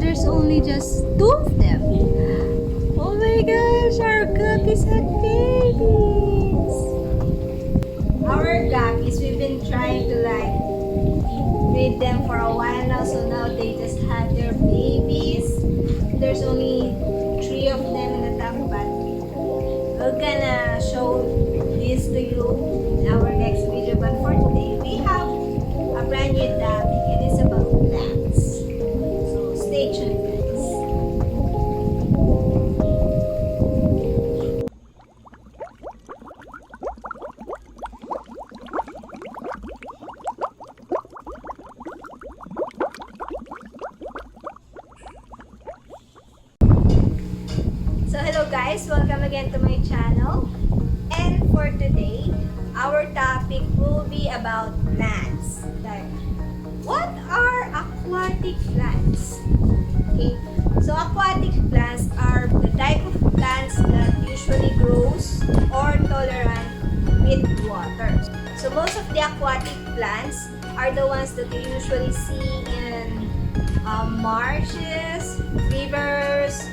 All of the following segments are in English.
There's only just 2 of them. Oh my gosh, our guppies had babies. Our guppies, we've been trying to like feed them for a while now, so now they just had their babies. There's only 3 of them in the top, but we're gonna show this to you in our next video. But for today, we have a brand new topic. It is about plants. Stay tuned, guys. So hello guys, welcome again to my channel. And for today, our topic will be about plants. Like, what are aquatic plants? Okay, so aquatic plants are the type of plants that usually grows or tolerant with water. So most of the aquatic plants are the ones that you usually see in marshes, rivers,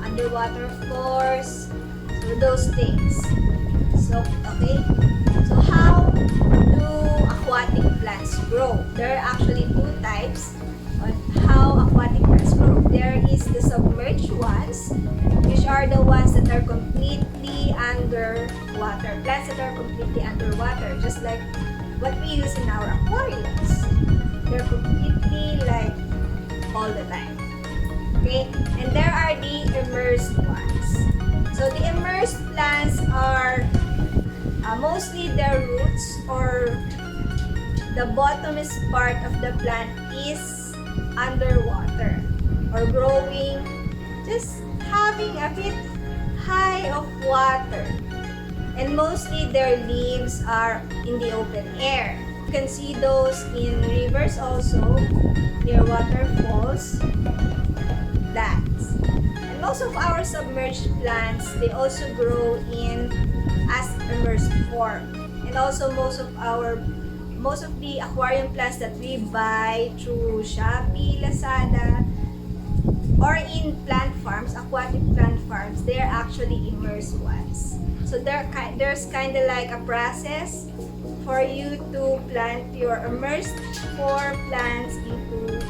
underwater, of course. So those things. So okay, so how do aquatic plants grow? There are actually 2 types on how aquatic plants grow. There is the submerged ones, which are the ones that are completely underwater. Plants that are completely underwater, just like what we use in our aquariums. They're completely like all the time. Okay? And there are the immersed ones. So the immersed plants are mostly their roots or the bottomest part of the plant is underwater or growing, just having a bit high of water, and mostly their leaves are in the open air. You can see those in rivers also, near waterfalls, plants. And most of our submerged plants, they also grow in as immersed form. And also most of the aquarium plants that we buy through Shopee, Lazada, or in plant farms, aquatic plant farms, they're actually immersed ones. So there's kind of like a process for you to plant your immersed form plants into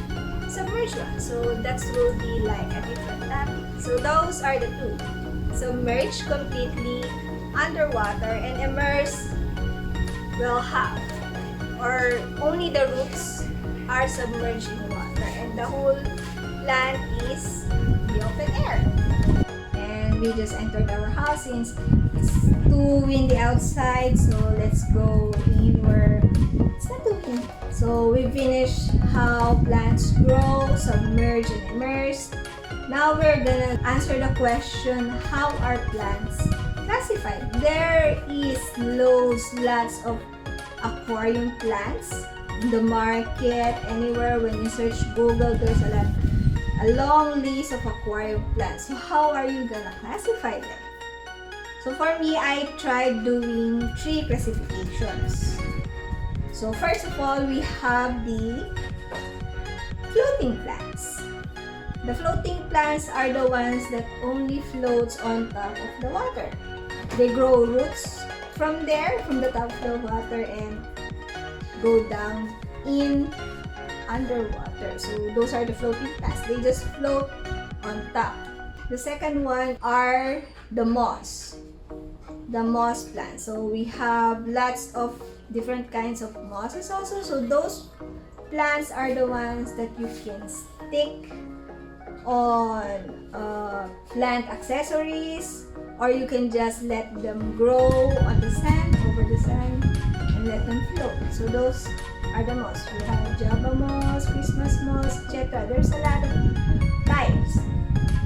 submerged ones. So that will be like a different topic. So those are the 2. Submerged, completely underwater, and immersed, will have, or only the roots are submerged in water and the whole plant is the open air. And we just entered our house since it's too windy outside, so let's go in where it's not too windy. So we finished how plants grow, submerged and immersed. Now we're gonna answer the question, how are plants classified? There is lots of aquarium plants in the market, anywhere. When you search Google, there's a long list of aquarium plants. So how are you gonna classify them? So for me, I tried doing 3 classifications. So first of all, we have the floating plants. The floating plants are the ones that only floats on top of the water. They grow roots from there, from the top of the water, and go down in underwater. So those are the floating plants. They just float on top. The second one are the moss. The moss plants. So we have lots of different kinds of mosses also. So those plants are the ones that you can stick on plant accessories, or you can just let them grow on the sand, over the sand, and let them float. So those are the moss. We have Java moss, Christmas moss, etc. There's a lot of types.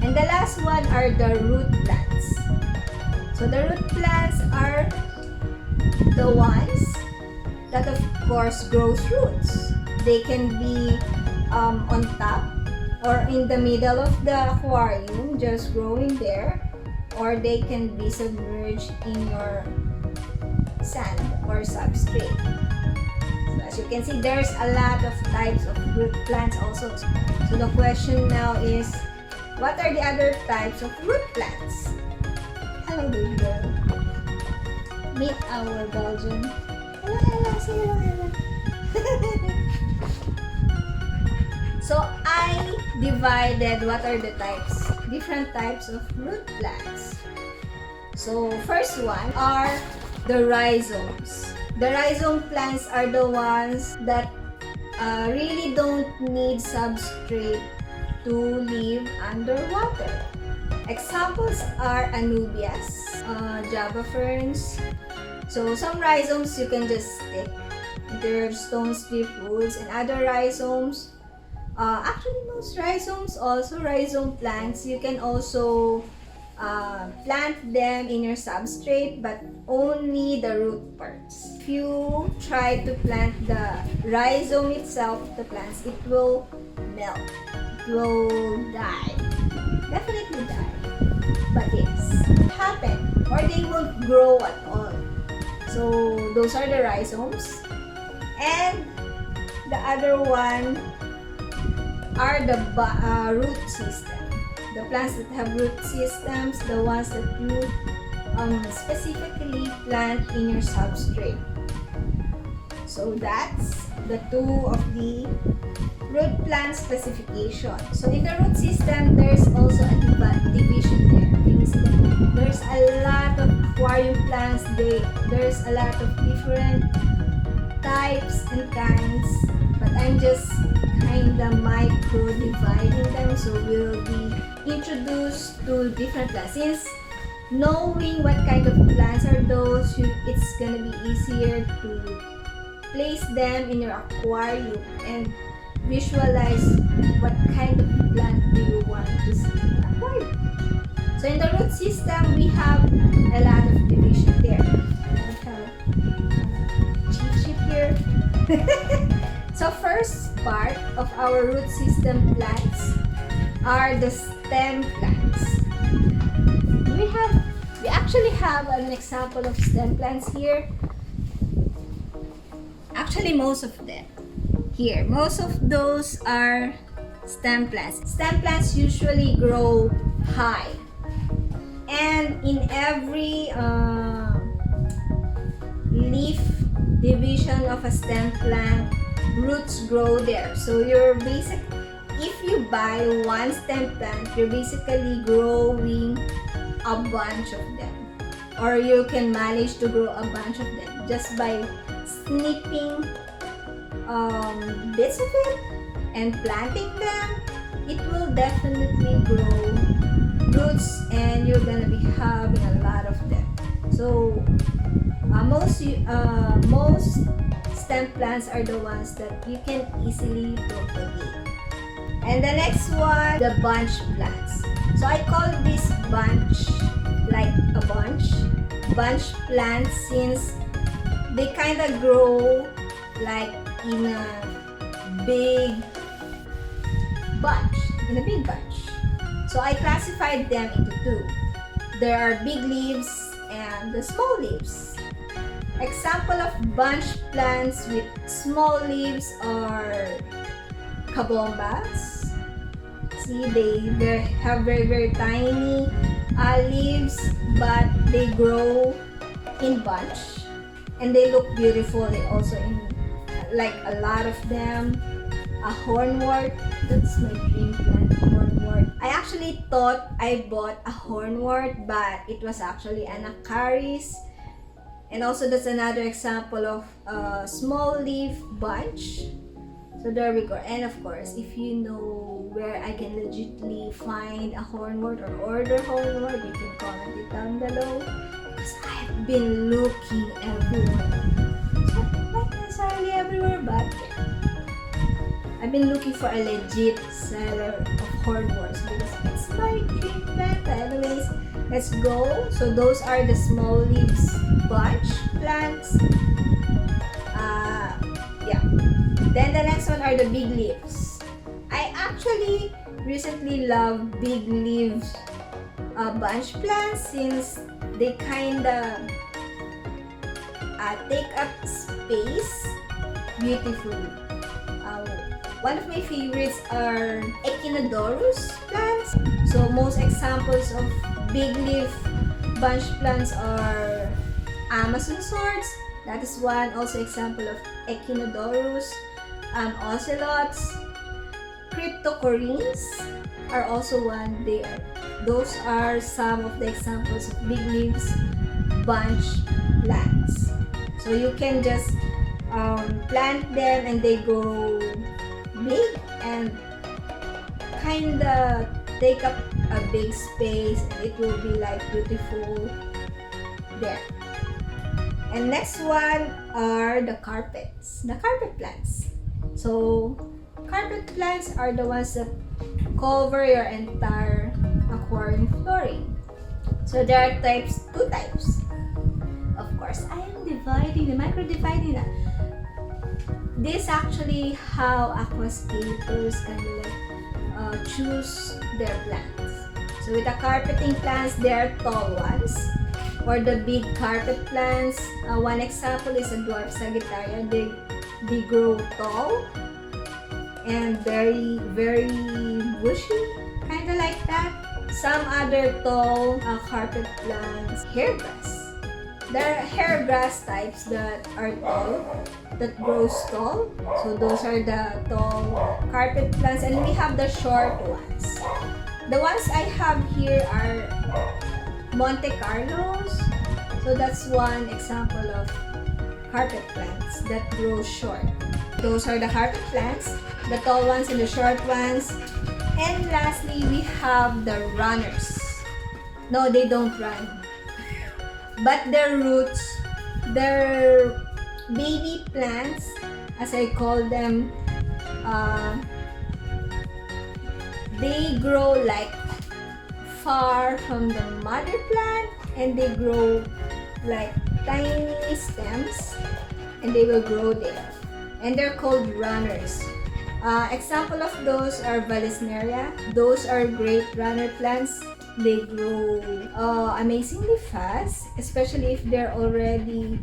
And the last one are the root plants. So the root plants are the ones that of course grows roots. They can be on top or in the middle of the aquarium, just growing there, or they can be submerged in your sand or substrate. So as you can see, there's a lot of types of root plants also. So the question now is, what are the other types of root plants? Hello, baby girl. Meet our Belgian. Hello, hello, say hello, hello. So I divided what are the types, different types of root plants. So first one are the rhizomes. The rhizome plants are the ones that really don't need substrate to live underwater. Examples are anubias, java ferns. So some rhizomes you can just stick into your stone strip roots, and other rhizomes, actually most rhizomes, also rhizome plants, you can also plant them in your substrate, but only the root parts. If you try to plant the rhizome itself, the plants, it will melt. It will die. Definitely die. But yes, it happen. Or they won't grow at all. So those are the rhizomes. And the other one are the root system. The plants that have root systems, the ones that you specifically plant in your substrate. So that's the two of the root plant specification. So in the root system, there's also a division there. There's a lot of aquarium plants. There's a lot of different types and kinds, but I'm just kinda micro dividing them, so we'll be introduced to different plants. Since knowing what kind of plants are those, it's gonna be easier to place them in your aquarium and visualize what kind of plant do you want to see in the aquarium. So in the root system, we have a lot of division there. We have cheat sheet here. So first part of our root system plants are the stem plants. We actually have an example of stem plants here. Actually, most of them here. Most of those are stem plants. Stem plants usually grow high. And in every leaf division of a stem plant, roots grow there. So if you buy one stem plant, you're basically growing a bunch of them. Or you can manage to grow a bunch of them just by snipping bits of it and planting them. It will definitely grow roots, and you're gonna be having a lot of them. So most stem plants are the ones that you can easily propagate. And the next one, the bunch plants. So I call this bunch like a bunch plants, since they kind of grow like in a big bunch. So I classified them into two. There are big leaves and the small leaves. Example of bunch plants with small leaves are kabombas. See, they have very, very tiny leaves, but they grow in bunch and they look beautiful. They also like a lot of them. A hornwort, that's my dream plant, hornwort. I actually thought I bought a hornwort, but it was actually an acaris. And also that's another example of a small leaf bunch. So there we go. And of course, if you know where I can legitimately find a hornwort or order hornwort, you can comment it down below, because I've been looking everywhere. So not necessarily everywhere, but I've been looking for a legit seller of hornworts because it's my dream plant. But anyways, let's go. So those are the small leaves bunch plants. Yeah. Then the next one are the big leaves. I actually recently love big leaves bunch plants since they kinda take up space beautifully. One of my favorites are echinodorus plants. So most examples of big leaf bunch plants are Amazon swords. That is one also example of echinodorus. Ocelots, cryptocorynes are also one. Those are some of the examples of big leaves bunch plants. So you can just plant them and they grow big and kinda take up a big space, and it will be like beautiful there. And next one are the carpets, the carpet plants. So carpet plants are the ones that cover your entire aquarium flooring. So there are two types. Of course, I am micro dividing that. This actually how aquascapers can choose their plants. So with the carpeting plants, there are tall ones, or the big carpet plants. One example is a dwarf sagittaria. They grow tall and very bushy, kind of like that. Some other tall carpet plants, hair grass. There are hair grass types that are tall, that grows tall. So those are the tall carpet plants, and we have the short ones. The ones I have here are Monte Carlos. So that's one example of carpet plants that grow short. Those are the carpet plants, the tall ones and the short ones. And lastly, we have the runners. No, they don't run. But their roots, their baby plants, as I call them, they grow like far from the mother plant, and they grow like tiny stems, and they will grow there. And they're called runners. Example of those are Vallisneria. Those are great runner plants. They grow amazingly fast, especially if they're already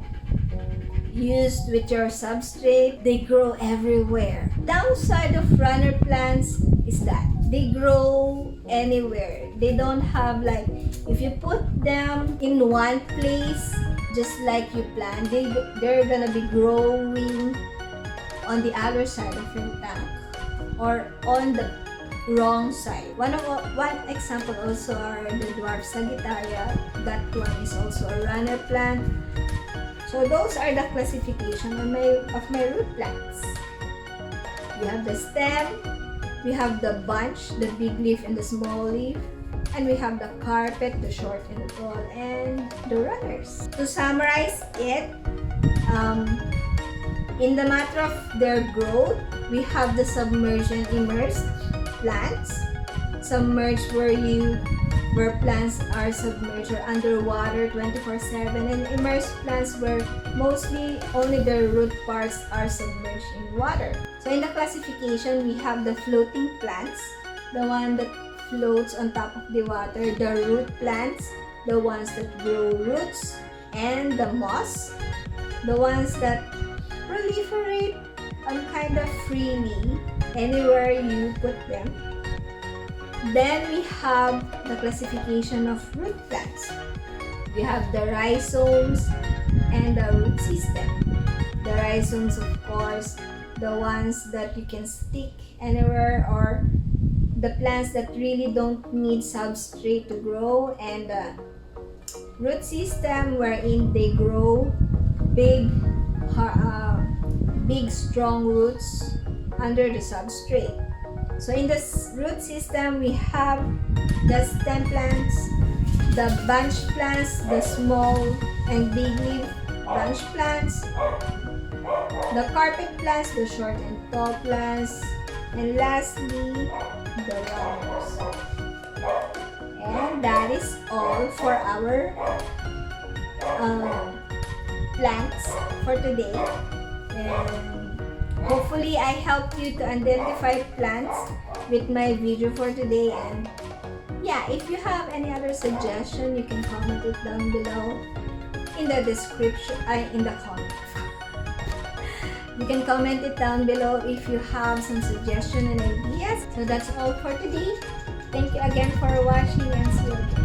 used with your substrate. They grow everywhere. Downside of runner plants is that they grow anywhere. They don't have like, if you put them in one place, just like you plan, they're gonna be growing on the other side of your tank or on the wrong side. One example also are the dwarf sagittaria. That one is also a runner plant. So those are the classification of my root plants. We have the stem, we have the bunch, the big leaf and the small leaf, and we have the carpet, the short and the tall, and the runners. To summarize it, in the matter of their growth, we have the submersion immersed plants, submerged where plants are submerged or underwater 24/7, and immersed plants where mostly only the root parts are submerged in water. So in the classification, we have the floating plants, the one that floats on top of the water, the root plants, the ones that grow roots, and the moss, the ones that proliferate kind of freely anywhere you put them. Then we have the classification of root plants. We have the rhizomes and the root system. The rhizomes, of course, the ones that you can stick anywhere, or the plants that really don't need substrate to grow, and the root system wherein they grow big strong roots under the substrate. So in the root system, we have the stem plants, the bunch plants, the small and big leaf bunch plants, the carpet plants, the short and tall plants, And lastly, the runners. And that is all for our plants for today. And hopefully I helped you to identify plants with my video for today. And yeah, if you have any other suggestion, you can comment it down below in the description, in the comment. You can comment it down below if you have some suggestion and ideas. So that's all for today. Thank you again for watching, and see you again.